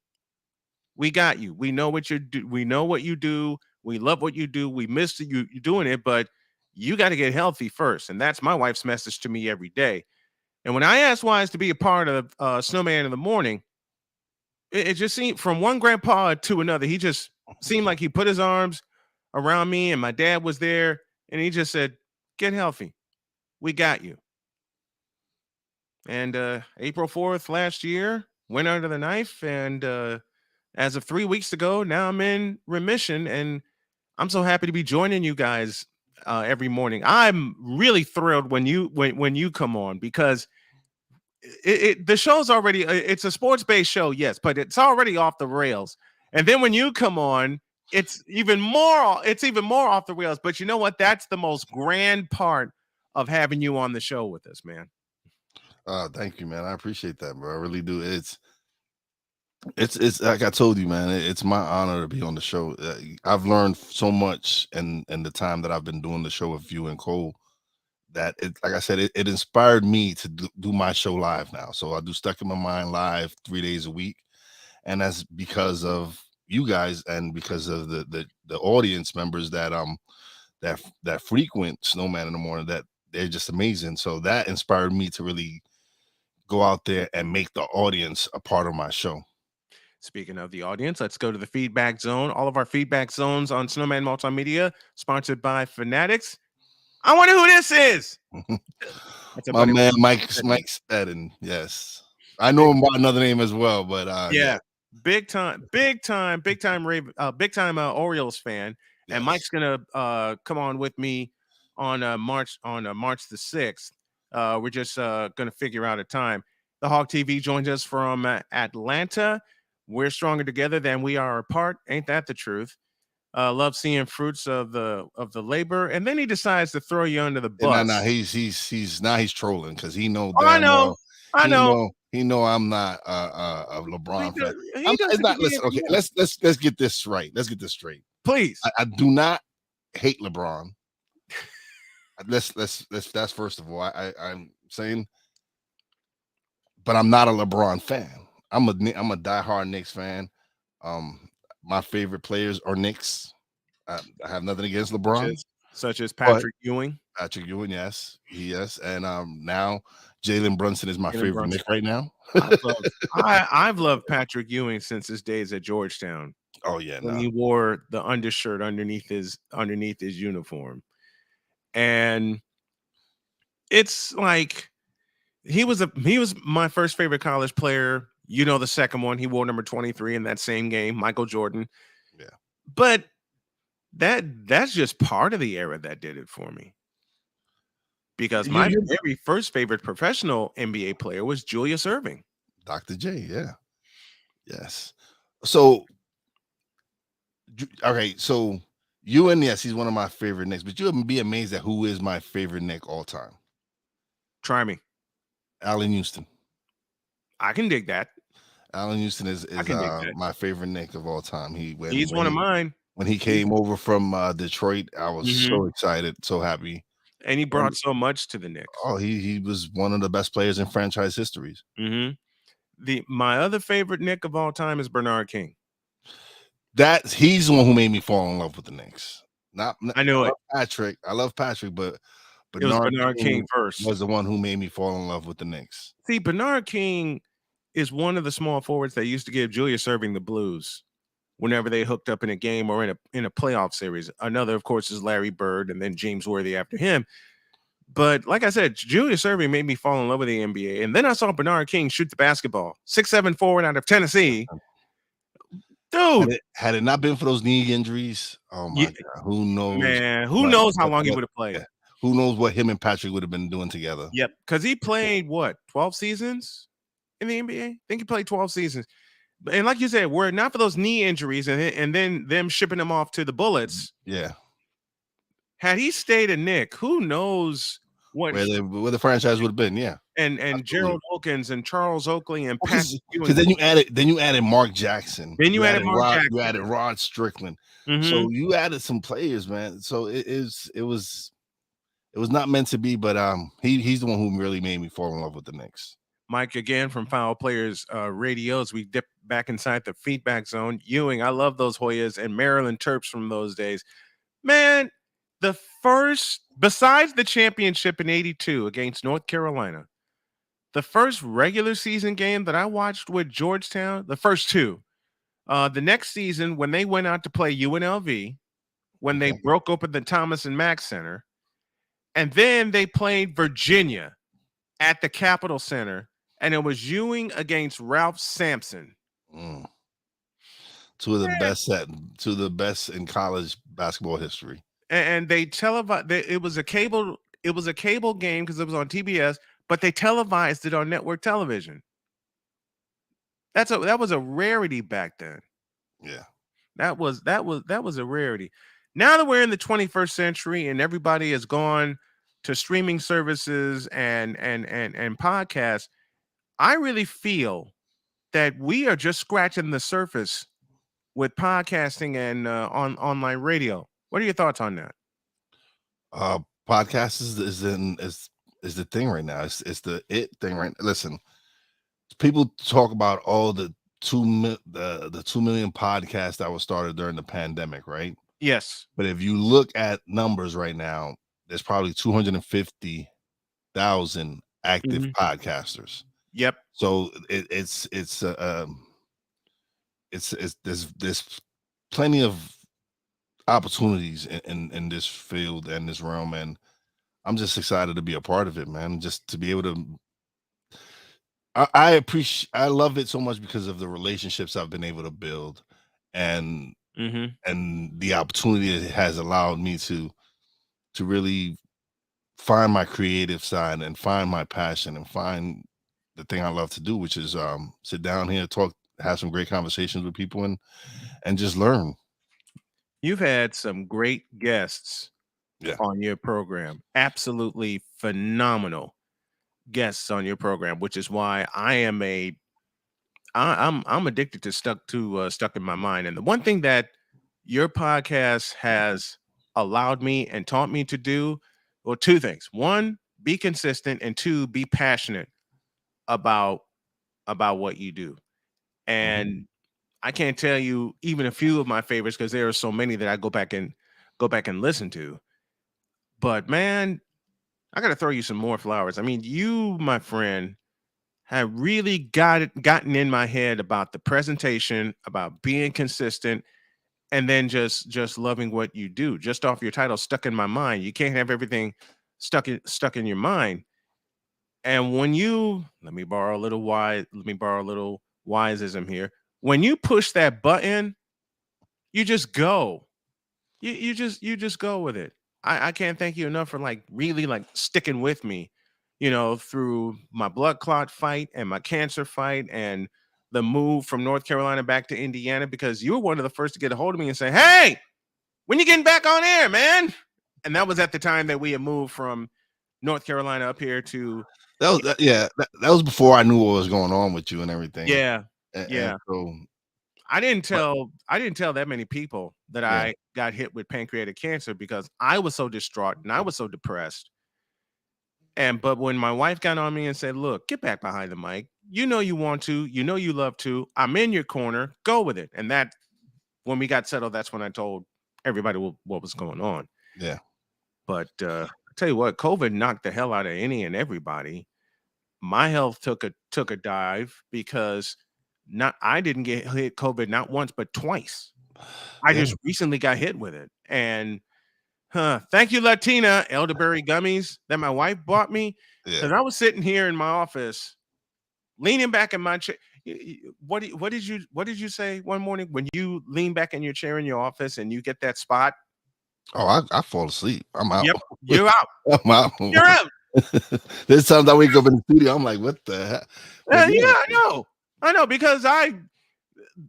Speaker 1: We got you. We know what you do. We know what you do. We love what you do. We miss you doing it, but you got to get healthy first. And that's my wife's message to me every day. And when I asked Wise to be a part of Snowman in the Morning, it just seemed from one grandpa to another. He just seemed like he put his arms around me, and my dad was there, and he just said, get healthy. We got you. And April 4th last year, went under the knife, and as of 3 weeks ago, now I'm in remission, and I'm so happy to be joining you guys every morning. I'm really thrilled when you come on, because the show's already it's a sports-based show, yes, but it's already off the rails. And then when you come on, it's even more off the rails. But you know what? That's the most grand part of having you on the show with us, man.
Speaker 6: Thank you, man. I appreciate that, bro. I really do. It's like I told you, man. It's my honor to be on the show. I've learned so much in the time that I've been doing the show with you and Cole, that like I said, it inspired me to do my show live now. So I do Stuck in My Mind live 3 days a week, and that's because of you guys and because of the audience members that frequent Snowman in the Morning. That they're just amazing. So that inspired me to really go out there and make the audience a part of my show.
Speaker 1: Speaking of the audience, let's go to the feedback zone. All of our feedback zones on Snowman Multimedia, sponsored by Fanatics. I wonder who this is.
Speaker 6: My man, Mike Stedden. Yes, I know him by another name as well, but
Speaker 1: yeah, big time Orioles fan. Yes. And Mike's gonna come on with me on March the 6th. We're just gonna figure out a time. The Hawk TV joins us from Atlanta. We're stronger together than we are apart. Ain't that the truth? Love seeing fruits of the labor, and then he decides to throw you under the bus.
Speaker 6: No, he's trolling because he know.
Speaker 1: Oh, I know.
Speaker 6: He know I'm not a LeBron fan. It's not. Listen, okay, let's get this right. Let's get this straight,
Speaker 1: please.
Speaker 6: I do not hate LeBron. Let's that's first of all. I'm saying, but I'm not a LeBron fan. I'm a diehard Knicks fan. My favorite players are Knicks. I have nothing against LeBron,
Speaker 1: such as Patrick Ewing.
Speaker 6: Patrick Ewing, yes, and now Jalen Brunson is my favorite Knick right now.
Speaker 1: I've loved Patrick Ewing since his days at Georgetown.
Speaker 6: Oh yeah,
Speaker 1: when he wore the undershirt underneath his uniform, and it's like he was my first favorite college player. You know, the second one, he wore number 23 in that same game, Michael Jordan.
Speaker 6: Yeah.
Speaker 1: But that's just part of the era that did it for me. Because my very first favorite professional NBA player was Julius Erving.
Speaker 6: Dr. J, yeah. Yes. So, okay, so yes, he's one of my favorite Knicks, but you'll be amazed at who is my favorite Knick all time.
Speaker 1: Try me.
Speaker 6: Allen Houston.
Speaker 1: I can dig that.
Speaker 6: Allen Houston is my favorite Knick of all time.
Speaker 1: He's one of mine.
Speaker 6: When he came over from Detroit, I was so excited, so happy.
Speaker 1: And he brought so much to the Knicks.
Speaker 6: Oh, he was one of the best players in franchise histories.
Speaker 1: My other favorite Knick of all time is Bernard King.
Speaker 6: He's the one who made me fall in love with the Knicks.
Speaker 1: I know it.
Speaker 6: Patrick. I love Patrick, but
Speaker 1: Bernard King first
Speaker 6: was the one who made me fall in love with the Knicks.
Speaker 1: See, Bernard King is one of the small forwards that used to give Julius Erving the blues whenever they hooked up in a game or in a playoff series. Another, of course, is Larry Bird, and then James Worthy after him. But like I said, Julius Erving made me fall in love with the NBA. And then I saw Bernard King shoot the basketball. 6'7" forward out of Tennessee. Dude.
Speaker 6: Had it not been for those knee injuries, oh my God, who knows?
Speaker 1: Man, who knows how long he would have played?
Speaker 6: Yeah, who knows what him and Patrick would have been doing together?
Speaker 1: Yep, because he played what 12 seasons in the NBA. I think he played 12 seasons. And like you said, were it not for those knee injuries and then them shipping him off to the Bullets,
Speaker 6: Yeah,
Speaker 1: had he stayed a Knick, who knows what?
Speaker 6: where the franchise would have been? Yeah,
Speaker 1: and
Speaker 6: absolutely.
Speaker 1: Gerald Wilkins and Charles Oakley and Pat
Speaker 6: because then you added Mark Jackson.
Speaker 1: Then you added Mark Jackson.
Speaker 6: You added Rod Strickland.
Speaker 1: Mhm.
Speaker 6: So you added some players, man. So it was not meant to be, but he's the one who really made me fall in love with the Knicks.
Speaker 1: Mike again from Foul Players Radios. We dip back inside the feedback zone. Ewing, I love those Hoyas and Maryland Terps from those days. Man, the first, besides the championship in '82 against North Carolina, the first regular season game that I watched with Georgetown, the first two, the next season when they went out to play UNLV, when they broke open the Thomas and Mack Center, and then they played Virginia at the Capitol Center, and it was Ewing against Ralph Sampson.
Speaker 6: Two of the best in college basketball history.
Speaker 1: And they televised. It was a cable game because it was on TBS, but they televised it on network television. That was a rarity back then.
Speaker 6: Yeah,
Speaker 1: that was a rarity. Now that we're in the 21st century and everybody has gone to streaming services and podcasts, I really feel that we are just scratching the surface with podcasting and online radio. What are your thoughts on that?
Speaker 6: Podcast is the thing right now. It's the thing right now. Listen, people talk about all the 2 million podcasts that were started during the pandemic, right?
Speaker 1: Yes.
Speaker 6: But if you look at numbers right now, there's probably 250,000 active podcasters.
Speaker 1: Yep.
Speaker 6: So there's plenty of opportunities in this field and this realm, and I'm just excited to be a part of it, man. Just to be able to, I love it so much because of the relationships I've been able to build, and the opportunity it has allowed me to really find my creative side and find my passion and find the thing I love to do, which is sit down here, talk, have some great conversations with people, and just learn.
Speaker 1: You've had some great guests
Speaker 6: Yeah.
Speaker 1: on your program. Absolutely phenomenal guests on your program, which is why I'm addicted to Stuck in My Mind. And the one thing that your podcast has allowed me and taught me to do, well, two things. One, be consistent, and two, be passionate about what you do. And I can't tell you even a few of my favorites because there are so many that I go back and listen to. But man, I got to throw you some more flowers. I mean, you, my friend, have really gotten in my head about the presentation, about being consistent, and then just loving what you do. Just off your title, Stuck in My Mind. You can't have everything stuck in your mind. And when you let me borrow a little wiseism here. When you push that button, you just go. You just go with it. I can't thank you enough for really sticking with me, through my blood clot fight and my cancer fight and the move from North Carolina back to Indiana, because you were one of the first to get a hold of me and say, "Hey, when you getting back on air, man?" And that was at the time that we had moved from North Carolina up here to
Speaker 6: that was before I knew what was going on with you and everything.
Speaker 1: Yeah.
Speaker 6: And so
Speaker 1: I didn't tell that many people that I got hit with pancreatic cancer because I was so distraught and I was so depressed. But when my wife got on me and said, "Look, get back behind the mic. You know you want to, you know you love to. I'm in your corner. Go with it." And that, when we got settled, that's when I told everybody what was going on.
Speaker 6: Yeah.
Speaker 1: But I tell you what, COVID knocked the hell out of any and everybody. My health took a dive because I didn't get hit COVID not once but twice. I just recently got hit with it. And thank you, Latina elderberry gummies that my wife bought me. Because I was sitting here in my office, leaning back in my chair. What did you say one morning when you lean back in your chair in your office and you get that spot?
Speaker 6: Oh, I fall asleep. I'm out.
Speaker 1: Yep, you're out.
Speaker 6: I'm out.
Speaker 1: You're out.
Speaker 6: There's times I wake up in the studio. I'm like, what the heck? But
Speaker 1: Yeah, I know because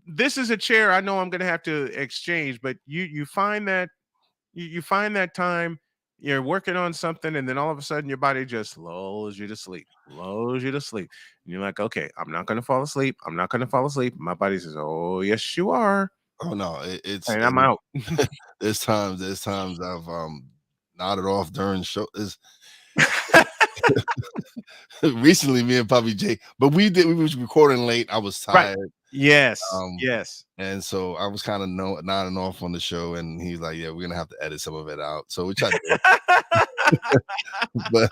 Speaker 1: this is a chair I know I'm gonna have to exchange, but you find that you find that time you're working on something, and then all of a sudden your body just lulls you to sleep, and you're like, okay, I'm not gonna fall asleep. I'm not gonna fall asleep. My body says, oh yes, you are,
Speaker 6: Oh no, it's
Speaker 1: and I'm out.
Speaker 6: there's times I've nodded off during show. Recently, me and Puppy J, but we was recording late. I was
Speaker 1: Right.
Speaker 6: tired.
Speaker 1: Yes,
Speaker 6: Um,
Speaker 1: yes.
Speaker 6: And so I was kind of nodding off on the show, and he's like, "Yeah, we're gonna have to edit some of it out." So we tried to, but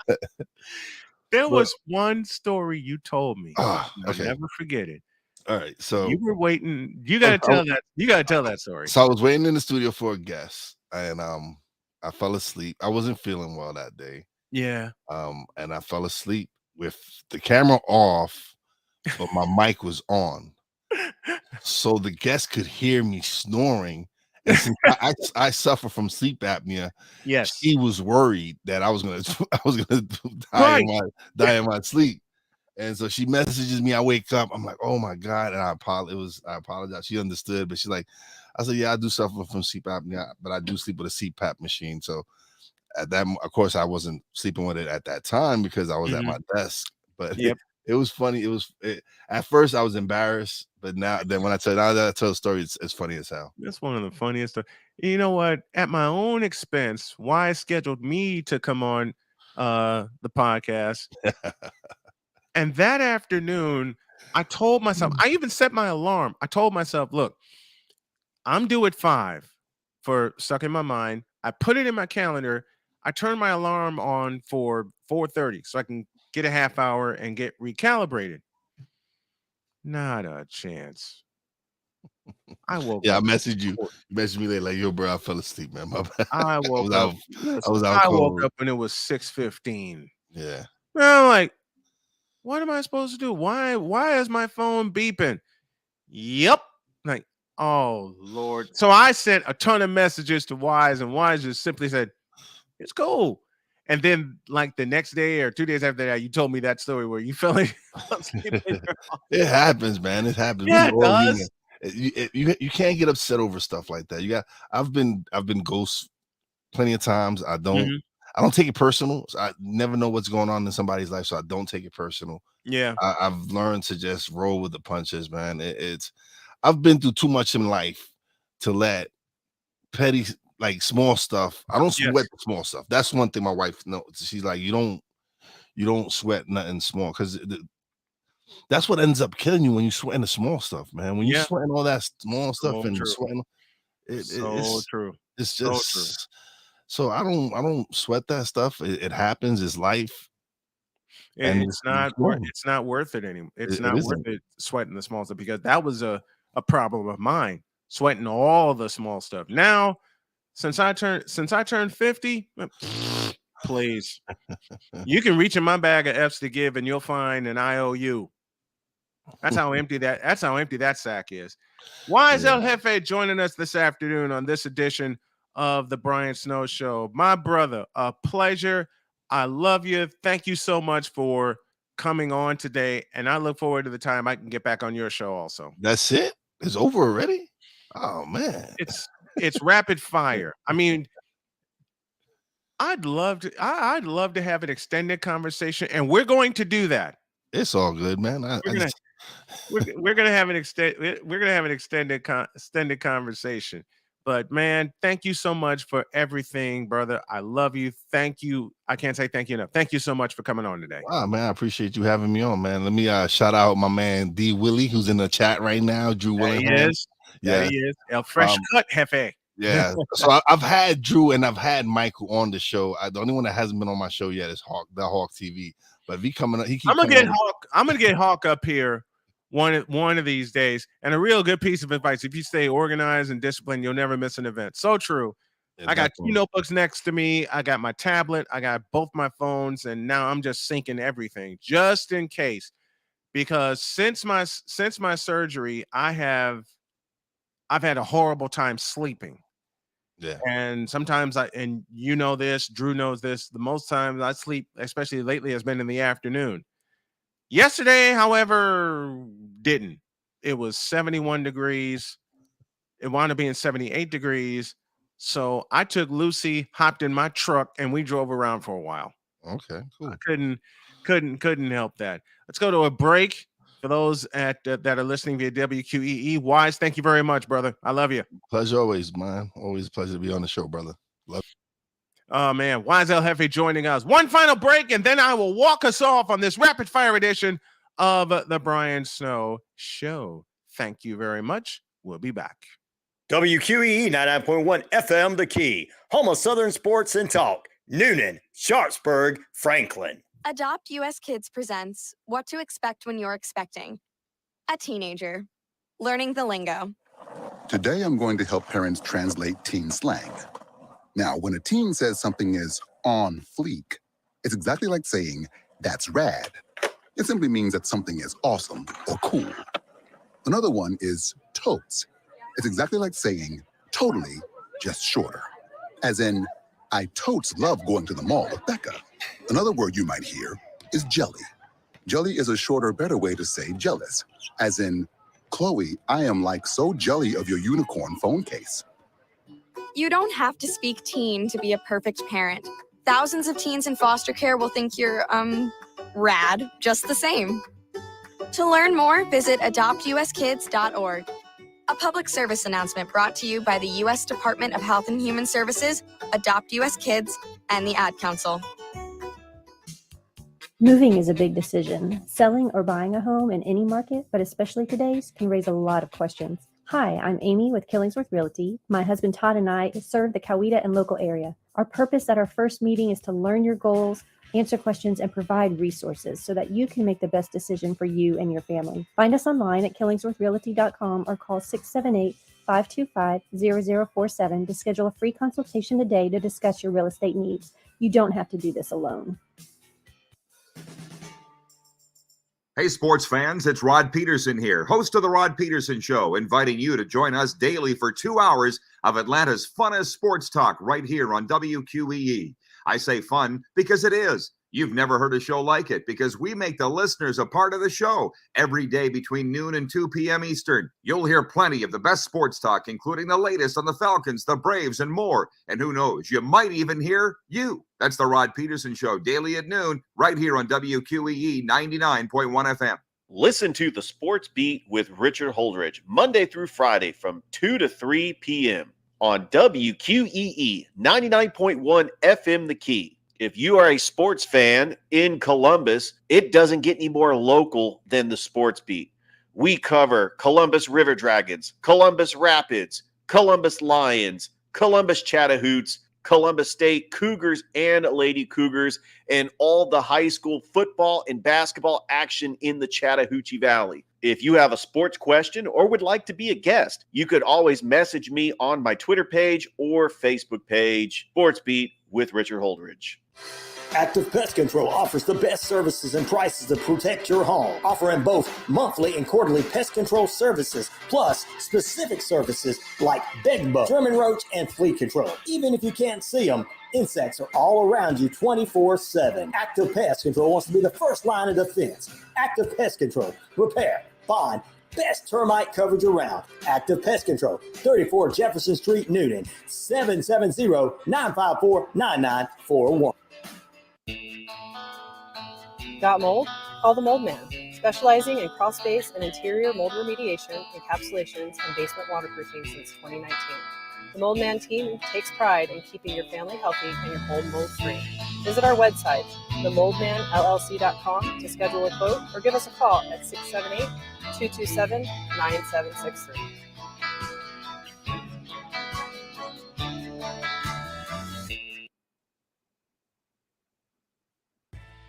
Speaker 1: There was one story you told me. I'll
Speaker 6: okay,
Speaker 1: never forget it.
Speaker 6: all right. So
Speaker 1: You were waiting. You gotta tell that. You gotta tell that story.
Speaker 6: I was waiting in the studio for a guest, and I fell asleep. I wasn't feeling well that day.
Speaker 1: Yeah.
Speaker 6: And I fell asleep with the camera off, but my mic was on. So the guest could hear me snoring. And since I suffer from sleep apnea,
Speaker 1: Yes.
Speaker 6: she was worried that I was gonna
Speaker 1: Right.
Speaker 6: die in my sleep. And so she messages me. I wake up. I'm like, oh my God. And I apologize. She understood, but she's like, I said, yeah, I do suffer from sleep apnea, but I do sleep with a CPAP machine. So at that, of course, I wasn't sleeping with it at that time because I was at my desk. But
Speaker 1: Yep.
Speaker 6: it was funny. At first I was embarrassed, but now when I tell the story, it's funny as hell.
Speaker 1: That's one of the funniest. You know what? At my own expense, Wise scheduled me to come on the podcast. And that afternoon, I told myself, I even set my alarm. I told myself, look, I'm due at 5 for Stuck in My Mind. I put it in my calendar. I turned my alarm on for 4:30 so I can get a half hour and get recalibrated. Not a chance. I woke
Speaker 6: Yeah, I
Speaker 1: up.
Speaker 6: messaged you. You messaged me later, like, yo, bro, I fell asleep, man. My bad.
Speaker 1: I woke up.
Speaker 6: I was out
Speaker 1: I
Speaker 6: cold.
Speaker 1: woke up when it was 6:15.
Speaker 6: Yeah.
Speaker 1: I'm like, what am I supposed to do? Why is my phone beeping? Yep. Like, oh Lord. So I sent a ton of messages to Wise, and Wise just simply said, it's cool. And then, like the next day or 2 days after that, you told me that story where you fell asleep in your
Speaker 6: It happens, man. It happens.
Speaker 1: Yeah, it
Speaker 6: We all
Speaker 1: does.
Speaker 6: human. You can't get upset over stuff like that. I've been ghost plenty of times. I don't take it personal. So I never know what's going on in somebody's life, so I don't take it personal.
Speaker 1: Yeah.
Speaker 6: I've learned to just roll with the punches, man. I've been through too much in life to let petty, like, small stuff. I don't sweat the small stuff. That's one thing my wife knows. She's like, you don't sweat nothing small, because that's what ends up killing you when you sweating the small stuff, man. When you're sweating all that small stuff and sweating, it's
Speaker 1: true.
Speaker 6: It's
Speaker 1: So
Speaker 6: just
Speaker 1: true.
Speaker 6: so I don't sweat that stuff. It happens. It's life. And
Speaker 1: It's not worth it anymore. It's
Speaker 6: It
Speaker 1: not worth
Speaker 6: isn't.
Speaker 1: it sweating the small stuff, because that was a problem of mine, sweating all the small stuff. Now, since I turned 50, please, you can reach in my bag of F's to give and you'll find an IOU. That's how empty that sack is. Wise El Jefe joining us this afternoon on this edition of the Brian Snow Show. My brother, a pleasure. I love you. Thank you so much for coming on today, and I look forward to the time I can get back on your show also.
Speaker 6: That's it. It's over already. Oh man,
Speaker 1: it's rapid fire. I mean, I'd love to have an extended conversation, and we're going to do that.
Speaker 6: It's all good, man.
Speaker 1: We're gonna have an extended conversation. But man, thank you so much for everything, brother. I love you. Thank you. I can't say thank you enough. Thank you so much for coming on today.
Speaker 6: Wow, man, I appreciate you having me on, man. Let me shout out my man D Willie, who's in the chat right now. Drew Willingham.
Speaker 1: Yeah, he is. El Fresh Cut Jefe.
Speaker 6: Yeah. So I've had Drew and I've had Michael on the show. The only one that hasn't been on my show yet is Hawk TV. But if he coming up,
Speaker 1: I'm gonna get Hawk up here one of these days. And a real good piece of advice: if you stay organized and disciplined, you'll never miss an event. So true. I got 2 notebooks next to me. I got my tablet. I got both my phones, and now I'm just syncing everything just in case. because since my surgery, I've had a horrible time sleeping.
Speaker 6: Yeah.
Speaker 1: And sometimes and you know this, Drew knows this, the most times I sleep, especially lately, has been in the afternoon. Yesterday, however, didn't. It was 71 degrees. It wound up being 78 degrees. So I took Lucy, hopped in my truck, and we drove around for a while.
Speaker 6: Okay, cool.
Speaker 1: I couldn't help that. Let's go to a break. For those that are listening via WQEE, Wise, thank you very much, brother. I love you.
Speaker 6: Pleasure always, man. Always a pleasure to be on the show, brother. Love you.
Speaker 1: Oh, man. Wise El Jefe joining us. One final break, and then I will walk us off on this rapid fire edition of the Brian Snow Show. Thank you very much. We'll be back.
Speaker 3: WQEE 99.1 FM, The Key, home of Southern Sports and Talk. Noonan, Sharpsburg, Franklin.
Speaker 10: Adopt US Kids presents What to Expect When You're Expecting. A teenager. Learning the lingo.
Speaker 11: Today, I'm going to help parents translate teen slang. Now, when a teen says something is on fleek, it's exactly like saying, that's rad. It simply means that something is awesome or cool. Another one is totes. It's exactly like saying, totally, just shorter. As in, I totes love going to the mall with Becca. Another word you might hear is jelly. Jelly is a shorter, better way to say jealous. As in, Chloe, I am like so jelly of your unicorn phone case.
Speaker 10: You don't have to speak teen to be a perfect parent. Thousands of teens in foster care will think you're, rad just the same. To learn more, visit adoptuskids.org. A public service announcement brought to you by the U.S. Department of Health and Human Services, Adopt U.S. Kids, and the Ad Council.
Speaker 12: Moving is a big decision. Selling or buying a home in any market, but especially today's, can raise a lot of questions. Hi, I'm Amy with Killingsworth Realty. My husband Todd and I serve the Coweta and local area. Our purpose at our first meeting is to learn your goals, answer questions, and provide resources so that you can make the best decision for you and your family. Find us online at killingsworthrealty.com or call 678-525-0047 to schedule a free consultation today to discuss your real estate needs. You don't have to do this alone.
Speaker 13: Hey, sports fans, it's Rod Peterson here, host of The Rod Peterson Show, inviting you to join us daily for 2 hours of Atlanta's funnest sports talk right here on WQEE. I say fun because it is. You've never heard a show like it because we make the listeners a part of the show every day between noon and 2 p.m. Eastern. You'll hear plenty of the best sports talk, including the latest on the Falcons, the Braves, and more. And who knows, you might even hear you. That's the Rod Peterson Show, daily at noon, right here on WQEE 99.1 FM.
Speaker 14: Listen to The Sports Beat with Richard Holdridge, Monday through Friday from 2 to 3 p.m. on WQEE 99.1 FM The Key. If you are a sports fan in Columbus, it doesn't get any more local than the Sports Beat. We cover Columbus River Dragons, Columbus Rapids, Columbus Lions, Columbus Chattahoochee, Columbus State Cougars and Lady Cougars, and all the high school football and basketball action in the Chattahoochee Valley. If you have a sports question or would like to be a guest, you could always message me on my Twitter page or Facebook page, Sports Beat with Richard Holdridge.
Speaker 3: Active Pest Control offers the best services and prices to protect your home, offering both monthly and quarterly pest control services, plus specific services like bed bug, German roach, and flea control. Even if you can't see them, insects are all around you 24/7. Active Pest Control wants to be the first line of defense. Active Pest Control, repair, find, best termite coverage around. Active Pest Control, 34 Jefferson Street, Noonan, 770-954-9941.
Speaker 15: Got mold? Call the Mold Man, specializing in crawl space and interior mold remediation, encapsulations, and basement waterproofing since 2019. The Mold Man team takes pride in keeping your family healthy and your home mold-free. Visit our website, themoldmanllc.com, to schedule a quote or give us a call at 678-227-9763.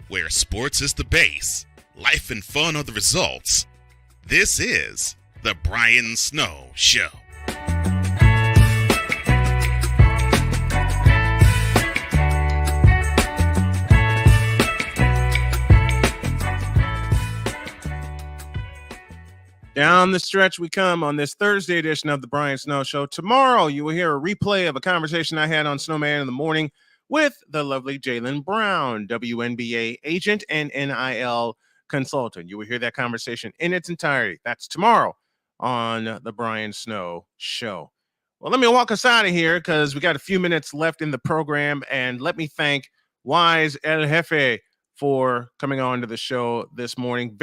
Speaker 2: Where sports is the base, life and fun are the results. This is the Brian Snow Show.
Speaker 1: Down the stretch we come on this Thursday edition of the Brian Snow Show. Tomorrow, you will hear a replay of a conversation I had on Snowman in the Morning with the lovely Jalen Brown, WNBA agent and NIL consultant. You will hear that conversation in its entirety. That's tomorrow on the Brian Snow Show. Well, let me walk us out of here because we got a few minutes left in the program, and let me thank Wise El Jefe for coming on to the show this morning.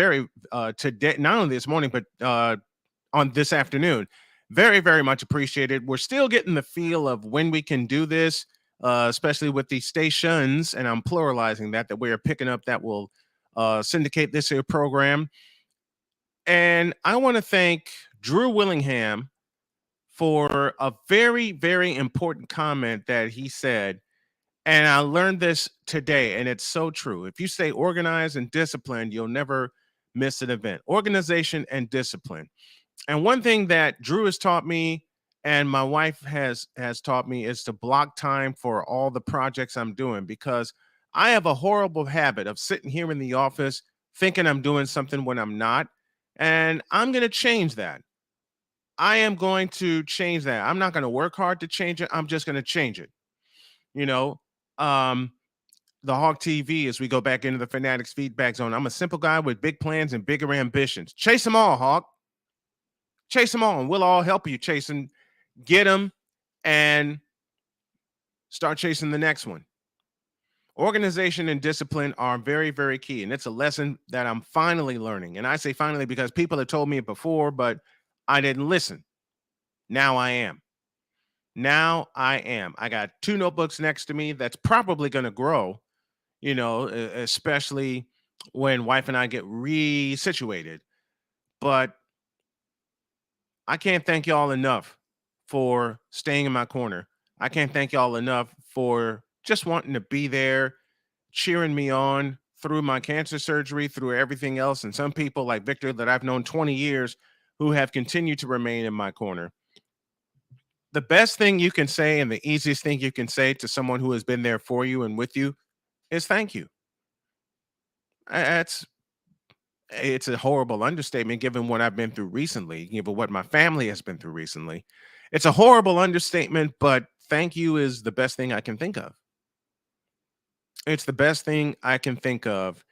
Speaker 1: Today, not only this morning, but on this afternoon. Very, very much appreciated. We're still getting the feel of when we can do this, especially with the stations, and I'm pluralizing that we are picking up that will syndicate this here program. And I want to thank Drew Willingham for a very, very important comment that he said. And I learned this today, and it's so true. If you stay organized and disciplined, you'll never miss an event. Organization and discipline. And one thing that Drew has taught me and my wife has taught me is to block time for all the projects I'm doing, because I have a horrible habit of sitting here in the office thinking I'm doing something when I'm not. And I'm going to change that. I am going to change that. I'm not going to work hard to change it. I'm just going to change it. You know, the Hawk TV, as we go back into the Fanatics feedback zone. I'm a simple guy with big plans and bigger ambitions. Chase them all, Hawk. Chase them all, and we'll all help you chasing. Get them and start chasing the next one. Organization and discipline are very, very key, and it's a lesson that I'm finally learning. And I say finally because people have told me it before, but I didn't listen. Now I am. I got 2 notebooks next to me that's probably going to grow, you know, especially when wife and I get resituated. But I can't thank y'all enough for staying in my corner. I can't thank y'all enough for just wanting to be there, cheering me on through my cancer surgery, through everything else. And some people like Victor that I've known 20 years who have continued to remain in my corner. The best thing you can say and the easiest thing you can say to someone who has been there for you and with you is thank you. It's a horrible understatement given what I've been through recently, given what my family has been through recently. It's a horrible understatement, but thank you is the best thing I can think of. It's the best thing I can think of.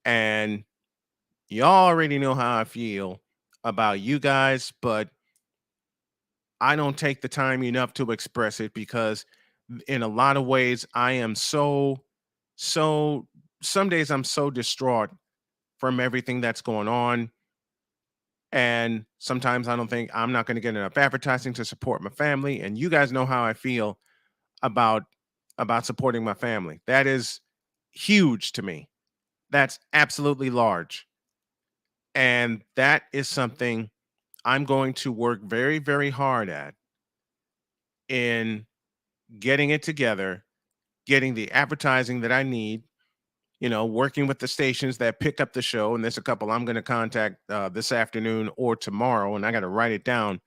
Speaker 1: And y'all already know how I feel about you guys, but I don't take the time enough to express it because in a lot of ways I am some days I'm so distraught from everything that's going on. And sometimes I don't think I'm not going to get enough advertising to support my family. And you guys know how I feel about supporting my family. That is huge to me. That's absolutely large. And that is something I'm going to work very, very hard at in getting it together, getting the advertising that I need, you know, working with the stations that pick up the show. And there's a couple I'm going to contact this afternoon or tomorrow, and I got to write it down.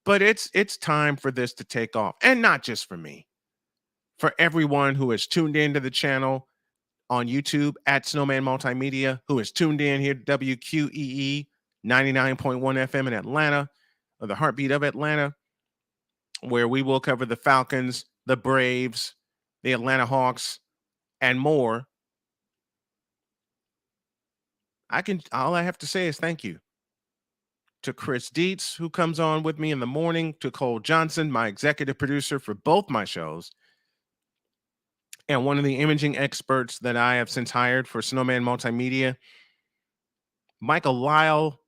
Speaker 1: But it's time for this to take off, and not just for me, for everyone who has tuned into the channel on YouTube at Snowman Multimedia, who is tuned in here to WQEE 99.1 FM in Atlanta, or the heartbeat of Atlanta, where we will cover the Falcons, the Braves, the Atlanta Hawks, and more. All I have to say is thank you to Chris Dietz, who comes on with me in the morning, to Cole Johnson, my executive producer for both my shows, and one of the imaging experts that I have since hired for Snowman Multimedia, Michael Lyle,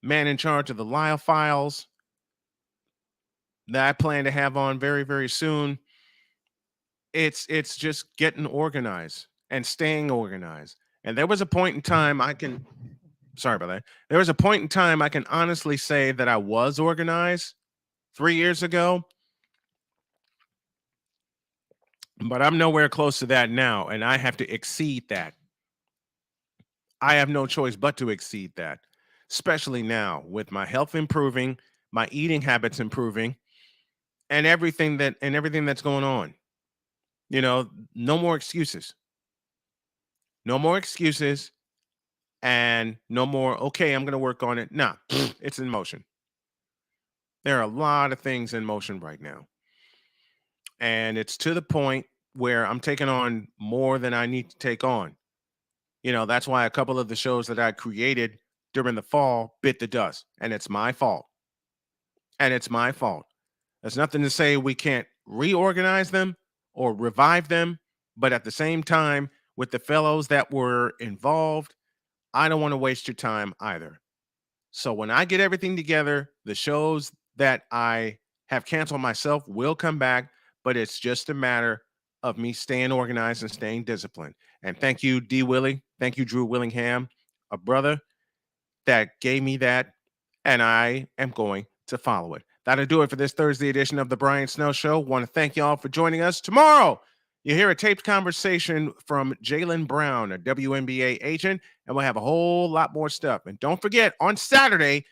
Speaker 1: man in charge of the Lyle Files, that I plan to have on very, very soon. It's just getting organized and staying organized. And there was a point in time sorry about that. There was a point in time I can honestly say that I was organized 3 years ago, but I'm nowhere close to that now. And I have to exceed that. I have no choice but to exceed that, especially now with my health improving, my eating habits improving, and everything that's going on. You know, no more excuses. No more excuses. and no more, okay, I'm going to work on it. Nah, it's in motion. There are a lot of things in motion right now. And it's to the point where I'm taking on more than I need to take on. You know, that's why a couple of the shows that I created during the fall bit the dust. And it's my fault. And it's my fault. There's nothing to say we can't reorganize them or revive them. But at the same time, with the fellows that were involved, I don't want to waste your time either. So when I get everything together, the shows that I have canceled myself will come back, but it's just a matter of me staying organized and staying disciplined. And thank you, D. Willie. Thank you, Drew Willingham, a brother that gave me that, and I am going to follow it. That'll do it for this Thursday edition of the Brian Snow Show. Want to thank y'all for joining us. Tomorrow, you hear a taped conversation from Jaylen Brown, a WNBA agent, and we'll have a whole lot more stuff. And don't forget, on Saturday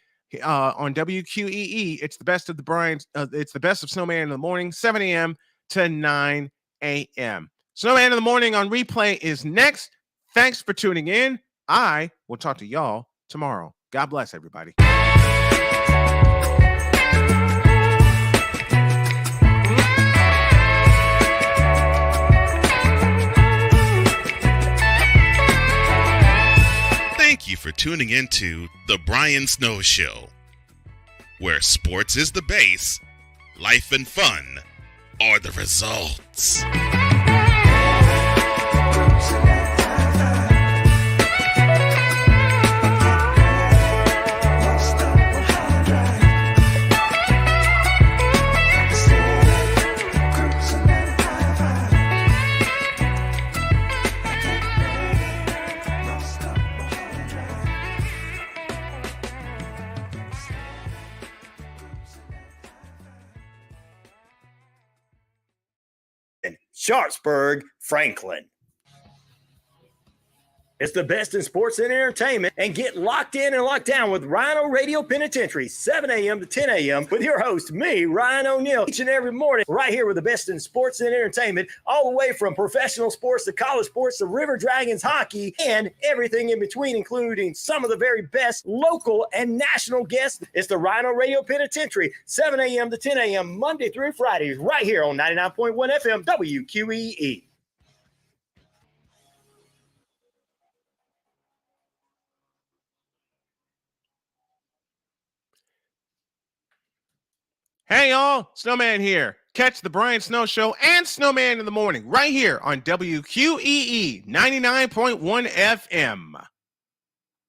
Speaker 1: on WQEE, it's the best of the Brian's. It's the best of Snowman in the Morning, 7 a.m. to 9 a.m. Snowman in the Morning on replay is next. Thanks for tuning in. I will talk to y'all tomorrow. God bless everybody.
Speaker 2: Thank you for tuning into The Brian Snow Show, where sports is the base, life and fun are the results.
Speaker 3: Sharpsburg, Franklin. It's the best in sports and entertainment, and get locked in and locked down with Rhino Radio Penitentiary, 7 a.m. to 10 a.m. with your host, me, Ryan O'Neal, each and every morning, right here with the best in sports and entertainment, all the way from professional sports to college sports to River Dragons hockey and everything in between, including some of the very best local and national guests. It's the Rhino Radio Penitentiary, 7 a.m. to 10 a.m. Monday through Friday, right here on 99.1 FM WQEE.
Speaker 1: Hey, y'all. Snowman here. Catch the Brian Snow Show and Snowman in the Morning right here on WQEE 99.1 FM.